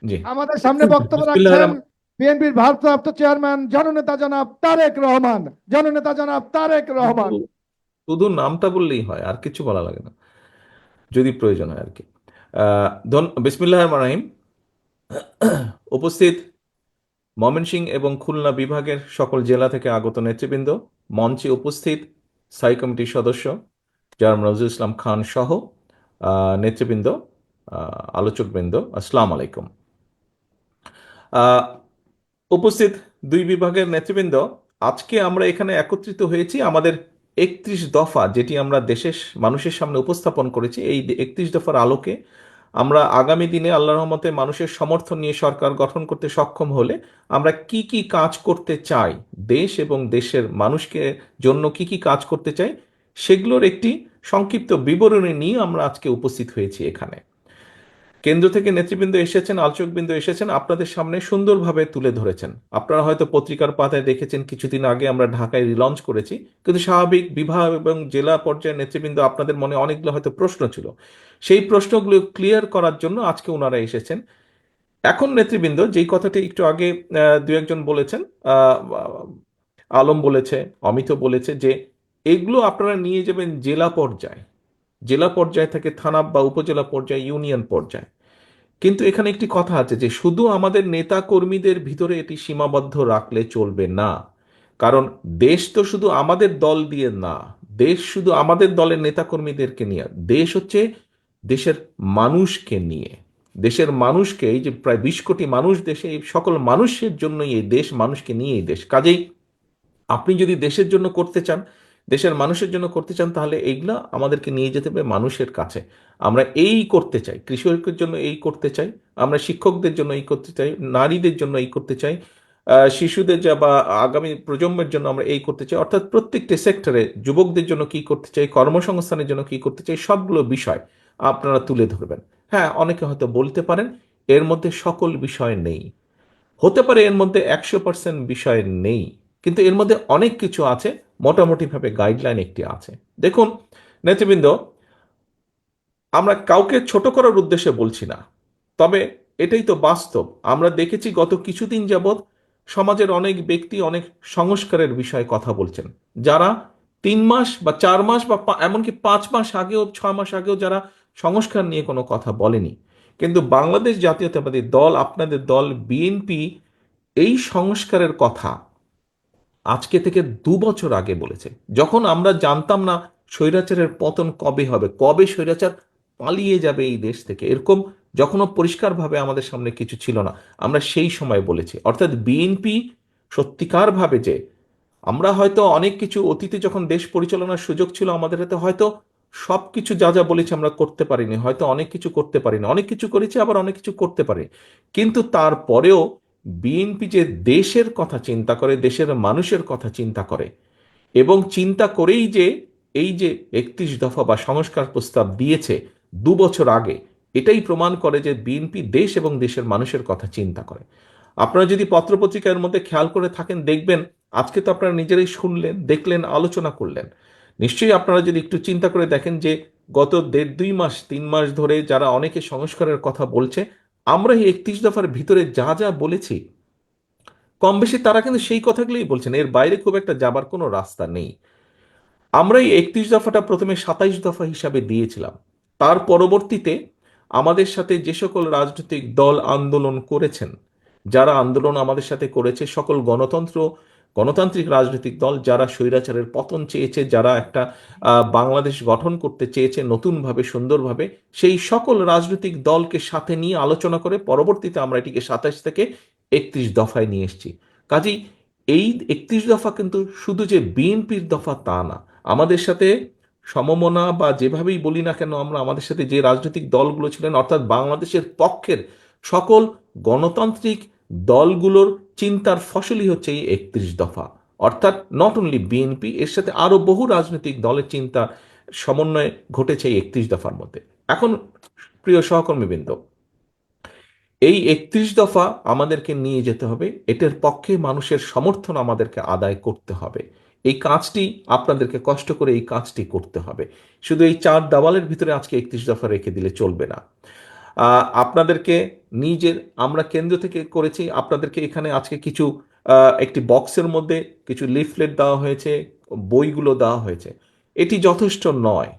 জি। আমাদের সামনে বক্তব্য বিসমিল্লাহির রাখছেন রহমান। বিএনপির ভারপ্রাপ্ত চেয়ারম্যান জননেতা জনাব তারেক রহমান। জননেতা জনাব তারেক শুধু রহমান। শুধু নামটা বললেই হয়, আর কিছু বলা লাগে না, যদি প্রয়োজন হয় আর কি। বিসমিল্লাহির রহমানির রহিম। উপস্থিত ময়মনসিংহ এবং খুলনা বিভাগের সকল জেলা থেকে আগত নেতৃবৃন্দ, মঞ্চে উপস্থিত স্থায়ী কমিটির সদস্য জনাব নজরুল ইসলাম খান সহ নেতৃবৃন্দ, আলোচকবৃন্দ, আসসালামু আলাইকুম। আহ, উপস্থিত দুই বিভাগের নেতৃবৃন্দ, আজকে আমরা এখানে একত্রিত হয়েছি আমাদের 31 দফা, যেটি আমরা দেশের মানুষের সামনে উপস্থাপন করেছি। এই 31 দফার আলোকে আমরা আগামী দিনে আল্লাহর রহমতে মানুষের সমর্থন নিয়ে সরকার গঠন করতে সক্ষম হলে আমরা কি কি কাজ করতে চাই, দেশ এবং দেশের মানুষকে জন্য কি কি কাজ করতে চাই, সেগুলোর একটি সংক্ষিপ্ত বিবরণী নিয়ে আমরা আজকে উপস্থিত হয়েছি এখানে। কেন্দ্র থেকে নেতৃবৃন্দ এসেছেন, আলোচকবৃন্দ এসেছেন, আপনাদের সামনে সুন্দরভাবে তুলে ধরেছেন। আপনারা হয়তো পত্রিকার পাতায় দেখেছেন, কিছুদিন আগে আমরা ঢাকায় রিলঞ্চ করেছি, কিন্তু স্বাভাবিক বিভাগ এবং জেলা পর্যায়ের নেতৃবৃন্দ আপনাদের মনে অনেকগুলো হয়তো প্রশ্ন ছিল, সেই প্রশ্নগুলো ক্লিয়ার করার জন্য আজকে ওনারা এসেছেন। এখন নেতৃবৃন্দ যেই কথাটি একটু আগে দু একজন বলেছেন, আহ, আলম বলেছে, অমিত বলেছে, যে এগুলো আপনারা নিয়ে যাবেন জেলা পর্যায়ে, জেলা পর্যায় থেকে থানা বা উপজেলা পর্যায়ে, ইউনিয়ন পর্যায়ে। কিন্তু এখানে একটি কথা আছে যে শুধু আমাদের নেতা কর্মীদের ভিতরে এটি সীমাবদ্ধ রাখলে চলবে না। কারণ দেশ তো শুধু আমাদের দল দিয়ে না, দেশ শুধু আমাদের দলের নেতা কর্মীদেরকে নিয়ে, দেশ হচ্ছে দেশের মানুষকে নিয়ে। দেশের মানুষকে, এই যে প্রায় 20 কোটি মানুষ দেশে, এই সকল মানুষের জন্যই এই দেশ, মানুষকে নিয়ে এই দেশ। কাজেই আপনি যদি দেশের জন্য করতে চান, দেশের মানুষের জন্য করতে চান, তাহলে এইগুলা আমাদেরকে নিয়ে যেতে হবে মানুষের কাছে। আমরা এই করতে চাই, কৃষকের জন্য এই করতে চাই, আমরা শিক্ষকদের জন্য এই করতে চাই, নারীদের জন্য এই করতে চাই, শিশুদের যা বা আগামী প্রজন্মের জন্য আমরা এই করতে চাই, অর্থাৎ প্রত্যেকটি সেক্টরে যুবকদের জন্য কি করতে চাই, কর্মসংস্থানের জন্য কি করতে চাই, সবগুলো বিষয় আপনারা তুলে ধরবেন। হ্যাঁ, অনেকে হয়তো বলতে পারেন এর মধ্যে সকল বিষয় নেই, হতে পারে এর মধ্যে 100% বিষয় নেই, কিন্তু এর মধ্যে অনেক কিছু আছে। মোটামুটিভাবে গাইডলাইন একটি আছে। দেখুন নেতৃবৃন্দ, আমরা কাউকে ছোট করার উদ্দেশ্যে বলছি না, তবে এটাই তো বাস্তব। আমরা দেখেছি গত কিছুদিন যাবৎ সমাজের অনেক ব্যক্তি অনেক সংস্কারের বিষয়ে কথা বলছেন, যারা 3 মাস বা 4 মাস বা এমনকি 5 মাস আগেও, 6 মাস আগেও যারা সংস্কার নিয়ে কোনো কথা বলেনি। কিন্তু বাংলাদেশ জাতীয়তাবাদী দল, আপনাদের দল বিএনপি, এই সংস্কারের কথা আজকে থেকে 2 বছর আগে বলেছে, যখন আমরা জানতাম না স্বৈরাচারের পতন কবে হবে, কবে স্বৈরাচার পালিয়ে যাবে এই দেশ থেকে, এরকম যখনও পরিষ্কারভাবে আমাদের সামনে কিছু ছিল না, আমরা সেই সময় বলেছি। অর্থাৎ বিএনপি সত্যিকার ভাবে যে, আমরা হয়তো অনেক কিছু অতীতে যখন দেশ পরিচালনার সুযোগ ছিল আমাদের হাতে, হয়তো সবকিছু যা যা বলেছি আমরা করতে পারিনি, হয়তো অনেক কিছু করতে পারিনি, অনেক কিছু করেছি, আবার অনেক কিছু করতে পারি। কিন্তু তারপরেও বিএনপি যে দেশের কথা চিন্তা করে, দেশের মানুষের কথা চিন্তা করে, এবং চিন্তা করেই যে এই যে 31 দফা বা সংস্কার প্রস্তাব দিয়েছে 2 বছর আগে, এটাই প্রমাণ করে যে বিএনপি দেশ এবং দেশের মানুষের কথা চিন্তা করে। আপনারা যদি পত্রপত্রিকার মধ্যে খেয়াল করে থাকেন, দেখবেন আজকে তো আপনারা নিজেরাই শুনলেন, দেখলেন, আলোচনা করলেন। নিশ্চয়ই আপনারা যদি একটু চিন্তা করে দেখেন যে গত 1.5-2 মাস 3 মাস ধরে যারা অনেকে সংস্কারের কথা বলছে, আমরা এই 31 দফার ভিতরে যা যা বলেছি, কম বেশি তারা কিন্তু সেই কথাগুলোই বলছেন, এর বাইরে খুব একটা যাবার কোনো রাস্তা নেই। আমরা এই 31 দফাটা প্রথমে 27 দফা হিসাবে দিয়েছিলাম। তার পরবর্তীতে আমাদের সাথে যে সকল রাজনৈতিক দল আন্দোলন করেছেন, যারা আন্দোলন আমাদের সাথে করেছে, সকল গণতান্ত্রিক রাজনৈতিক দল যারা স্বৈরাচারের পতন চেয়েছে, যারা একটা বাংলাদেশ গঠন করতে চেয়েছে নতুনভাবে, সুন্দরভাবে, সেই সকল রাজনৈতিক দলকে সাথে নিয়ে আলোচনা করে পরবর্তীতে আমরা এটিকে 27 থেকে 31 দফায় নিয়ে এসেছি। কাজেই এই 31 দফা কিন্তু শুধু যে বিএনপির দফা তা না, আমাদের সাথে সমমনা বা যেভাবেই বলি না কেন, আমরা আমাদের সাথে যে রাজনৈতিক দলগুলো ছিলেন, অর্থাৎ বাংলাদেশের পক্ষের সকল গণতান্ত্রিক দলগুলোর চিন্তার ফসলই হচ্ছে এই 31 দফা। অর্থাৎ নট অনলি বিএনপি, এর সাথে আরো বহু রাজনৈতিক দলের চিন্তা সমন্বয় ঘটেছে এই 31 দফার মধ্যে। এখন প্রিয় সহকর্মীবৃন্দ, এই 31 দফা আমাদেরকে নিয়ে যেতে হবে, এটার পক্ষে মানুষের সমর্থন আমাদেরকে আদায় করতে হবে। এই কাজটি আপনাদেরকে কষ্ট করে এই কাজটি করতে হবে। শুধু এই চার দেওয়ালের ভিতরে আজকে 31 দফা রেখে দিলে চলবে না। আপনাদেরকে নিজের আমরা কেন্দ্র থেকে করেছি, আপনাদেরকে এখানে আজকে কিছু একটি বক্সের মধ্যে কিছু লিফলেট দেওয়া হয়েছে, বইগুলো দেওয়া হয়েছে। এটি যথেষ্ট নয়,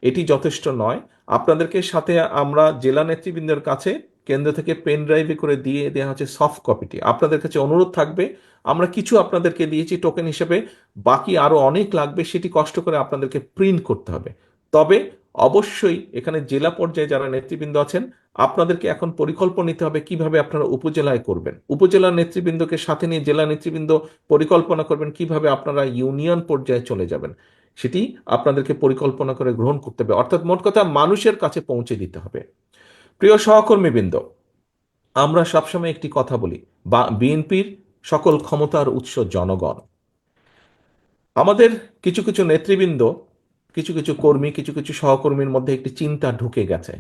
এটি যথেষ্ট নয়। আপনাদেরকে সাথে আমরা জেলা নেতৃবৃন্দের কাছে কেন্দ্র থেকে পেন ড্রাইভে করে দিয়ে দেওয়া হচ্ছে সফট কপিটি। আপনাদের কাছে অনুরোধ থাকবে, আমরা কিছু আপনাদেরকে দিয়েছি টোকেন হিসেবে, বাকি আরো অনেক লাগবে, সেটি কষ্ট করে আপনাদেরকে প্রিন্ট করতে হবে। তবে অবশ্যই এখানে জেলা পর্যায়ে যারা নেতৃবৃন্দ আছেন, আপনাদেরকে এখন পরিকল্পনা নিতে হবে কিভাবে আপনারা উপজেলায় করবেন। উপজেলার নেতৃবৃন্দকে সাথে নিয়ে জেলা নেতৃবৃন্দ পরিকল্পনা করবেন কিভাবে আপনারা ইউনিয়ন পর্যায়ে চলে যাবেন, সেটি আপনাদেরকে পরিকল্পনা করে গ্রহণ করতে হবে। অর্থাৎ মোট কথা মানুষের কাছে পৌঁছে দিতে হবে। প্রিয় সহকর্মীবৃন্দ, আমরা সবসময় একটি কথা বলি, বা বিএনপির সকল ক্ষমতার উৎস জনগণ। আমাদের কিছু কিছু নেতৃবৃন্দ, কিছু কিছু কর্মী, কিছু কিছু সহকর্মীর মধ্যে একটি চিন্তা ঢুকে গেছে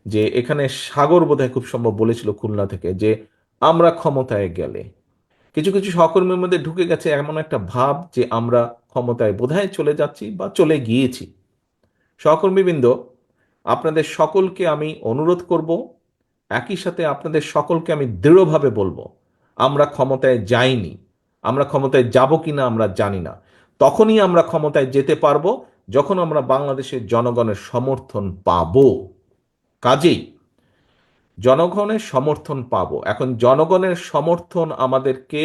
যে এখানে সাগর বোধহয় খুব সম্ভব বলেছিল খুলনা থেকে, যে আমরা ক্ষমতায় গেলে, কিছু কিছু সহকর্মীর মধ্যে ঢুকে গেছে এমন একটা ভাব যে আমরা ক্ষমতায় বোধহয় চলে যাচ্ছি বা চলে গিয়েছি। সহকর্মীবৃন্দ, আপনাদের সকলকে আমি অনুরোধ করব, একই সাথে আপনাদের সকলকে আমি দৃঢ়ভাবে বলবো, আমরা ক্ষমতায় যাইনি। আমরা ক্ষমতায় যাব কিনা আমরা জানি না। তখনই আমরা ক্ষমতায় যেতে পারবো যখন আমরা বাংলাদেশের জনগণের সমর্থন পাবো। কাজেই জনগণের সমর্থন পাবো। এখন জনগণের সমর্থন আমাদেরকে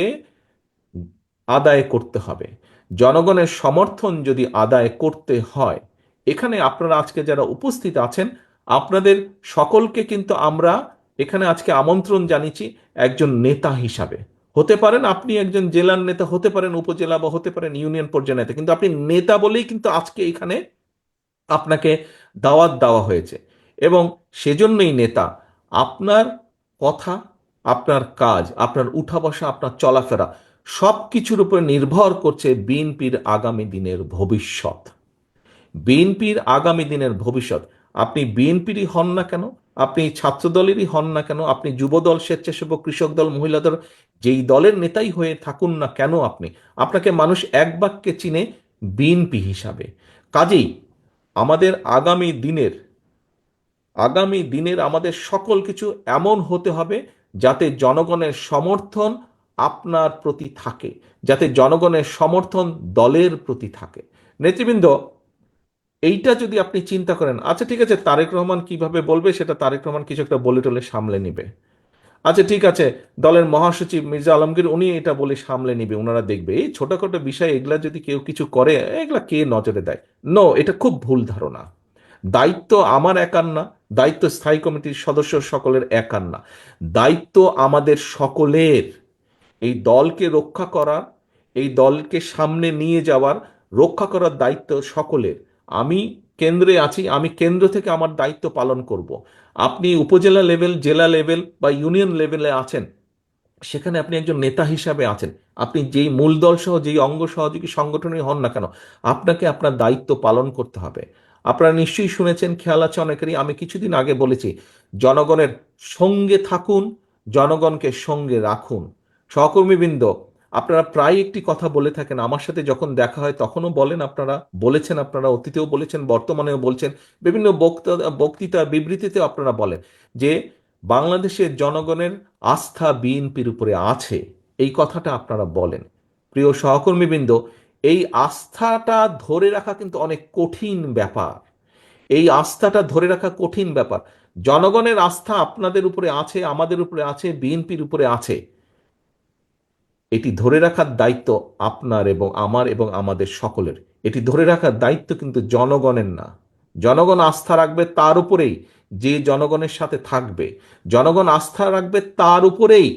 আদায় করতে হবে। জনগণের সমর্থন যদি আদায় করতে হয়, এখানে আপনারা আজকে যারা উপস্থিত আছেন, আপনাদের সকলকে কিন্তু আমরা এখানে আজকে আমন্ত্রণ জানিয়েছি একজন নেতা হিসাবে। হতে পারেন আপনি একজন জেলার নেতা, হতে পারেন উপজেলা, বা হতে পারেন ইউনিয়ন পর্যায়ের নেতা, কিন্তু আপনি নেতা বলেই কিন্তু আজকে এখানে আপনাকে দাওয়াত দেওয়া হয়েছে। এবং সেজন্যই নেতা, আপনার কথা, আপনার কাজ, আপনার উঠা বসা, আপনার চলাফেরা সব কিছুর উপর নির্ভর করছে বিএনপির আগামী দিনের ভবিষ্যৎ। বিএনপির আগামী দিনের ভবিষ্যৎ। আপনি বিএনপিরই হন না কেন, আপনি ছাত্র দলেরই হন না কেন, আপনি যুবদল, স্বেচ্ছাসেবক, কৃষক দল, মহিলা দল, যেই দলের নেতাই হয়ে থাকুন না কেন, আপনাকে মানুষ এক বাক্যে চিনে বিএনপি হিসাবে। কাজেই আমাদের আগামী দিনের আমাদের সকল কিছু এমন হতে হবে যাতে জনগণের সমর্থন আপনার প্রতি থাকে, যাতে জনগণের সমর্থন দলের প্রতি থাকে। নেতৃবৃন্দ, এইটা যদি আপনি চিন্তা করেন, আচ্ছা ঠিক আছে, তারেক রহমান কিভাবে বলবে সেটা তারেক রহমান কিছু একটা বলে টলে সামলে নিবে। আচ্ছা ঠিক আছে, দলের মহাসচিব মির্জা আলমগীর উনি এটা বলে সামলে নিবে, ওনারা দেখবে। এই ছোটখাটো বিষয় এগুলা যদি কেউ কিছু করে, এগুলা কে নজরে দেয়? নো, এটা খুব ভুল ধারণা। দায়িত্ব আমার একার না, দায়িত্ব স্থায়ী কমিটির সদস্য সকলের একার না, দায়িত্ব আমাদের সকলের। এই দলকে রক্ষা করা, এই দলকে সামনে নিয়ে যাওয়ার, রক্ষা করার দায়িত্ব সকলের। আমি কেন্দ্রে আছি, আমি কেন্দ্র থেকে আমার দায়িত্ব পালন করব। আপনি উপজেলা লেভেল, জেলা লেভেল বা ইউনিয়ন লেভেলে আছেন, সেখানে আপনি একজন নেতা হিসাবে আছেন। আপনি যেই মূল দল সহ যেই অঙ্গ সহযোগী সংগঠনই হন না কেন, আপনাকে আপনার দায়িত্ব পালন করতে হবে। আপনারা নিশ্চয়ই শুনেছেন, খেয়াল আছে অনেকেরই, আমি কিছুদিন আগে বলেছি, জনগণের সঙ্গে থাকুন, জনগণকে সঙ্গে রাখুন। সহকর্মীবৃন্দ, আপনারা প্রায় একটি কথা বলে থাকেন, আমার সাথে যখন দেখা হয় তখনও বলেন, আপনারা বলেছেন, আপনারা অতীতেও বলেছেন, বর্তমানেও বলছেন, বিভিন্ন বক্তৃতা বিবৃতিতেও আপনারা বলেন যে বাংলাদেশের জনগণের আস্থা বিএনপির উপরে আছে। এই কথাটা আপনারা বলেন। প্রিয় সহকর্মীবৃন্দ, এই আস্থাটা ধরে রাখা কিন্তু অনেক কঠিন ব্যাপার। এই আস্থাটা ধরে রাখা কঠিন ব্যাপার। জনগণের আস্থা আপনাদের উপরে আছে, আমাদের উপরে আছে, বিএনপির উপরে আছে। এটি ধরে রাখার দায়িত্ব আপনার এবং আমার এবং আমাদের সকলের। এটি ধরে রাখার দায়িত্ব কিন্তু জনগণের না। জনগণ আস্থা রাখবে তার উপরেই যে জনগণের সাথে থাকবে। জনগণ আস্থা রাখবে তার উপরেই,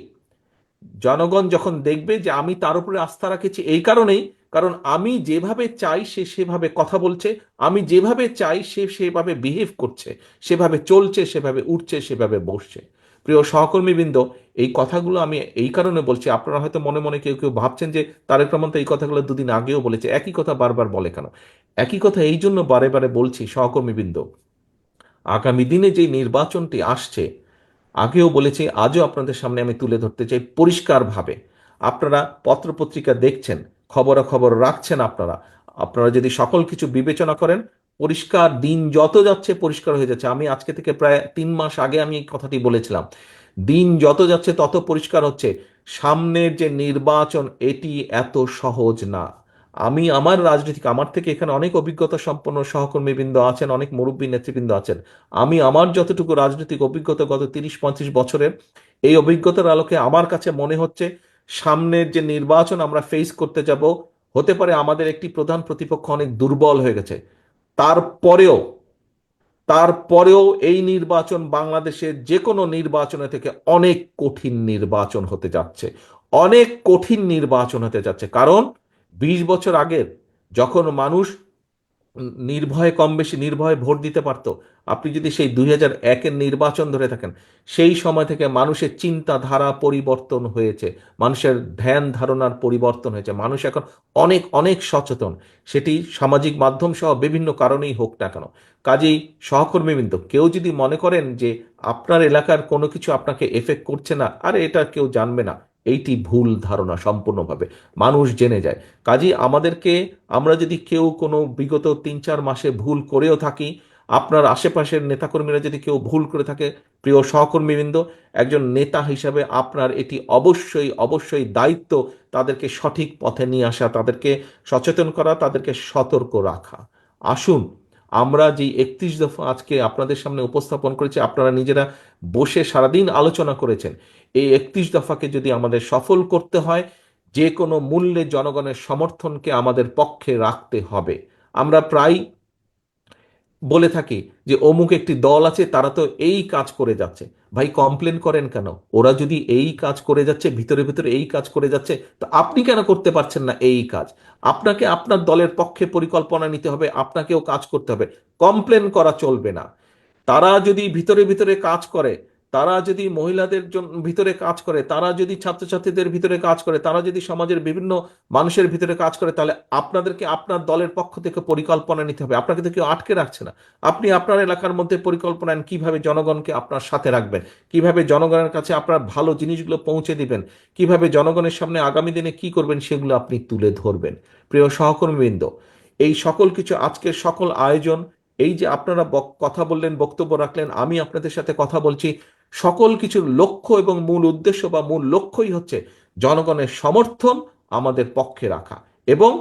জনগণ যখন দেখবে যে আমি তার উপরে আস্থা রাখেছি এই কারণেই, কারণ আমি যেভাবে চাই সে সেভাবে কথা বলছে, আমি যেভাবে চাই সে সেভাবে বিহেভ করছে, সেভাবে চলছে, সেভাবে উঠছে, সেভাবে বসছে। প্রিয় সহকর্মীবৃন্দ, এই কথাগুলো আমি এই কারণে বলছি, আপনারা হয়তো মনে মনে কেউ কেউ ভাবছেন যে তারেক রহমান তো এই কথাগুলো দুদিন আগেও বলেছে, একই কথা বারবার বলে কেন? একই কথা এই জন্য বারে বারে বলছি সহকর্মীবৃন্দ, আগামী দিনে যে নির্বাচনটি আসছে, আগেও বলেছি, আজও আপনাদের সামনে আমি তুলে ধরতে চাই পরিষ্কারভাবে। আপনারা পত্রপত্রিকা দেখছেন, খবরাখবর রাখছেন, আপনারা আপনারা যদি সকল কিছু বিবেচনা করেন, পরিষ্কার, দিন যত যাচ্ছে পরিষ্কার হয়ে যাচ্ছে। আমি আজকে থেকে প্রায় 3 মাস আগে আমি এই কথাটি বলেছিলাম, দিন যত যাচ্ছে তত পরিষ্কার হচ্ছে সামনের যে নির্বাচন এটি এত সহজ না। আমি আমার রাজনীতিক, আমার থেকে এখানে অনেক অভিজ্ঞতা সম্পন্ন সহকর্মীবৃন্দ আছেন, অনেক মুরব্বী নেতৃবৃন্দ আছেন। আমি আমার যতটুকু রাজনৈতিক অভিজ্ঞতা গত 30-35 বছরের, এই অভিজ্ঞতার আলোকে আমার কাছে মনে হচ্ছে সামনের যে নির্বাচন আমরা ফেস করতে যাব, হতে পারে আমাদের একটি প্রধান প্রতিপক্ষ অনেক দুর্বল হয়ে গেছে, তারপরেও তারপরেও এই নির্বাচন বাংলাদেশের যে কোনো নির্বাচনের থেকে অনেক কঠিন নির্বাচন হতে যাচ্ছে, অনেক কঠিন নির্বাচন হতে যাচ্ছে। কারণ 20 বছর আগের যখন মানুষ নির্ভয়ে, কম বেশি নির্ভয়ে ভোট দিতে পারত, আপনি যদি সেই 2001-এর নির্বাচন ধরে থাকেন, সেই সময় থেকে মানুষের চিন্তাধারা পরিবর্তন হয়েছে, মানুষের ধ্যান ধারণার পরিবর্তন হয়েছে, মানুষ এখন অনেক অনেক সচেতন, সেটি সামাজিক মাধ্যম সহ বিভিন্ন কারণেই হোক না কেন। কাজেই সহকর্মীবৃন্দ, কেউ যদি মনে করেন যে আপনার এলাকার কোনো কিছু আপনাকে এফেক্ট করছে না, আরে এটা কেউ জানবে না, এইটি ভুল ধারণা সম্পূর্ণভাবে, মানুষ জেনে যায়। কাজেই আমাদেরকে, আমরা যদি কেউ কোনো বিগত 3-4 মাসে ভুল করেও থাকি, আপনার আশেপাশের নেতাকর্মীরা যদি কেউ ভুল করে থাকে, প্রিয় সহকর্মীবৃন্দ, একজন নেতা হিসাবে আপনার এটি অবশ্যই অবশ্যই দায়িত্ব তাদেরকে সঠিক পথে নিয়ে আসা, তাদেরকে সচেতন করা, তাদেরকে সতর্ক রাখা। আসুন, আমরা যে 31 দফা আজকে আপনাদের সামনে উপস্থাপন করেছি, আপনারা নিজেরা বসে সারাদিন আলোচনা করেছেন, এই 31 দফাকে যদি আমাদের সফল করতে হয়, যে কোনো মূল্যে জনগণের সমর্থনকে আমাদের পক্ষে রাখতে হবে। আমরা প্রায় বলে থাকি যে অমুক একটি দল আছে, তারা তো এই কাজ করে যাচ্ছে। ভাই, কমপ্লেন করেন কেন? ওরা যদি এই কাজ করে যাচ্ছে, ভিতরে ভিতরে এই কাজ করে যাচ্ছে, তো আপনি কেন করতে পারছেন না এই কাজ? আপনাকে আপনার দলের পক্ষে পরিকল্পনা নিতে হবে, আপনাকেও কাজ করতে হবে, কমপ্লেন করা চলবে না। তারা যদি ভিতরে ভিতরে কাজ করে, তারা যদি মহিলাদের জন্য ভিতরে কাজ করে, তারা যদি ছাত্রছাত্রীদের ভিতরে কাজ করে, তারা যদি সমাজের বিভিন্ন মানুষের ভিতরে কাজ করে, তাহলে আপনাদেরকে আপনার দলের পক্ষ থেকে পরিকল্পনা নিতে হবে। আপনাকে তো কেউ আটকে রাখছে না। আপনি আপনার এলাকার মধ্যে পরিকল্পনা নেন, কিভাবে জনগণকে আপনার সাথে রাখবেন, কিভাবে জনগণের কাছে আপনার ভালো জিনিসগুলো পৌঁছে দিবেন, কিভাবে জনগণের সামনে আগামী দিনে কি করবেন সেগুলো আপনি তুলে ধরবেন। প্রিয় সহকর্মীবৃন্দ, এই সকল কিছু, আজকের সকল আয়োজন, এই যে আপনারা কথা বললেন, বক্তব্য রাখলেন, আমি আপনাদের সাথে কথা বলছি, সকল কিছুর লক্ষ্য এবং মূল উদ্দেশ্য বা মূল লক্ষ্যই হচ্ছে জনগণের সমর্থন আমাদের পক্ষে রাখা, এবং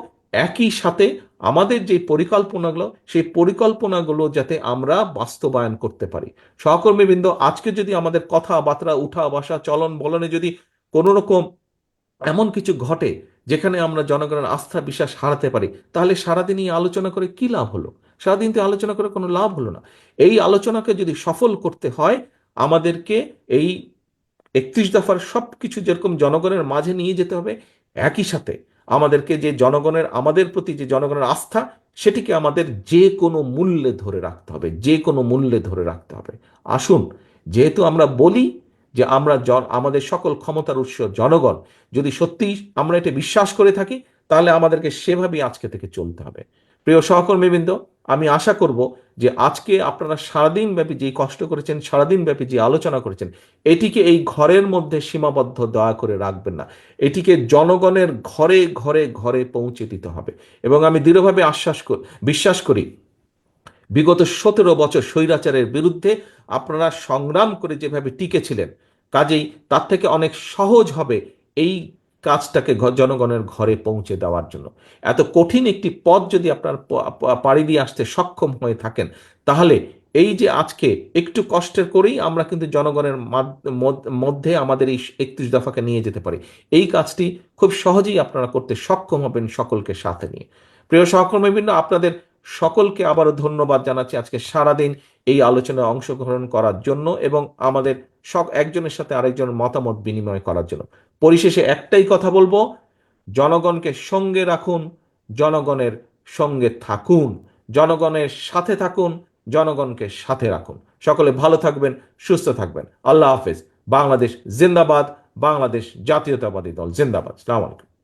একই সাথে আমাদের যে পরিকল্পনাগুলো, সেই পরিকল্পনাগুলো যাতে আমরা বাস্তবায়ন করতে পারি। সহকর্মীবৃন্দ, আজকে যদি আমাদের কথাবার্তা, উঠা বসা, চলন বলনে যদি কোনো রকম এমন কিছু ঘটে যেখানে আমরা জনগণের আস্থা বিশ্বাস হারাতে পারি, তাহলে সারাদিন এই আলোচনা করে কি লাভ হলো? সারাদিন তো আলোচনা করে কোনো লাভ হলো না। এই আলোচনাকে যদি সফল করতে হয়, আমাদেরকে এই 31 দফার সব কিছু যেরকম জনগণের মাঝে নিয়ে যেতে হবে, একই সাথে আমাদেরকে যে জনগণের, আমাদের প্রতি যে জনগণের আস্থা, সেটিকে আমাদের যে কোনো মূল্যে ধরে রাখতে হবে, যে কোনো মূল্যে ধরে রাখতে হবে। আসুন, যেহেতু আমরা বলি যে আমরা আমাদের সকল ক্ষমতার উৎস জনগণ, যদি সত্যিই আমরা এটা বিশ্বাস করে থাকি, তাহলে আমাদেরকে সেভাবেই আজকে থেকে চলতে হবে। প্রিয় সহকর্মীবৃন্দ, আমি আশা করব যে আজকে আপনারা সারাদিন ব্যাপী যে কষ্ট করেছেন, সারাদিন ব্যাপী যে আলোচনা করেছেন, এটিকে এই ঘরের মধ্যে সীমাবদ্ধ দয়া করে রাখবেন না। এটিকে জনগণের ঘরে ঘরে ঘরে পৌঁছে দিতে হবে। এবং আমি দৃঢ়ভাবে বিশ্বাস করি, বিগত 17 বছর স্বৈরাচারের বিরুদ্ধে আপনারা সংগ্রাম করে যেভাবে টিকেছিলেন, কাজেই তার থেকে অনেক সহজ হবে এই কাজটাকে জনগণের ঘরে পৌঁছে দেওয়ার জন্য। এত কঠিন একটি পথ যদি আপনার পাড়ি দিয়ে আসতে সক্ষম হয়ে থাকেন, তাহলে এই যে আজকে একটু কষ্টের করেই আমরা কিন্তু জনগণের মধ্যে আমাদের এই 31 দফাকে নিয়ে যেতে পারি। এই কাজটি খুব সহজেই আপনারা করতে সক্ষম হবেন সকলকে সাথে নিয়ে। প্রিয় সহকর্মীবৃন্দ, আপনাদের সকলকে আবারও ধন্যবাদ জানাচ্ছি আজকে সারাদিন এই আলোচনায় অংশগ্রহণ করার জন্য, এবং আমাদের সব একজনের সাথে আরেকজনের মতামত বিনিময় করার জন্য। পরিশেষে একটাই কথা বলবো, জনগণকে সঙ্গে রাখুন, জনগণের সঙ্গে থাকুন, জনগণের সাথে থাকুন, জনগণকে সাথে রাখুন। সকলে ভালো থাকবেন, সুস্থ থাকবেন। আল্লাহ হাফেজ। বাংলাদেশ জিন্দাবাদ। বাংলাদেশ জাতীয়তাবাদী দল জিন্দাবাদ। আসসালামু আলাইকুম।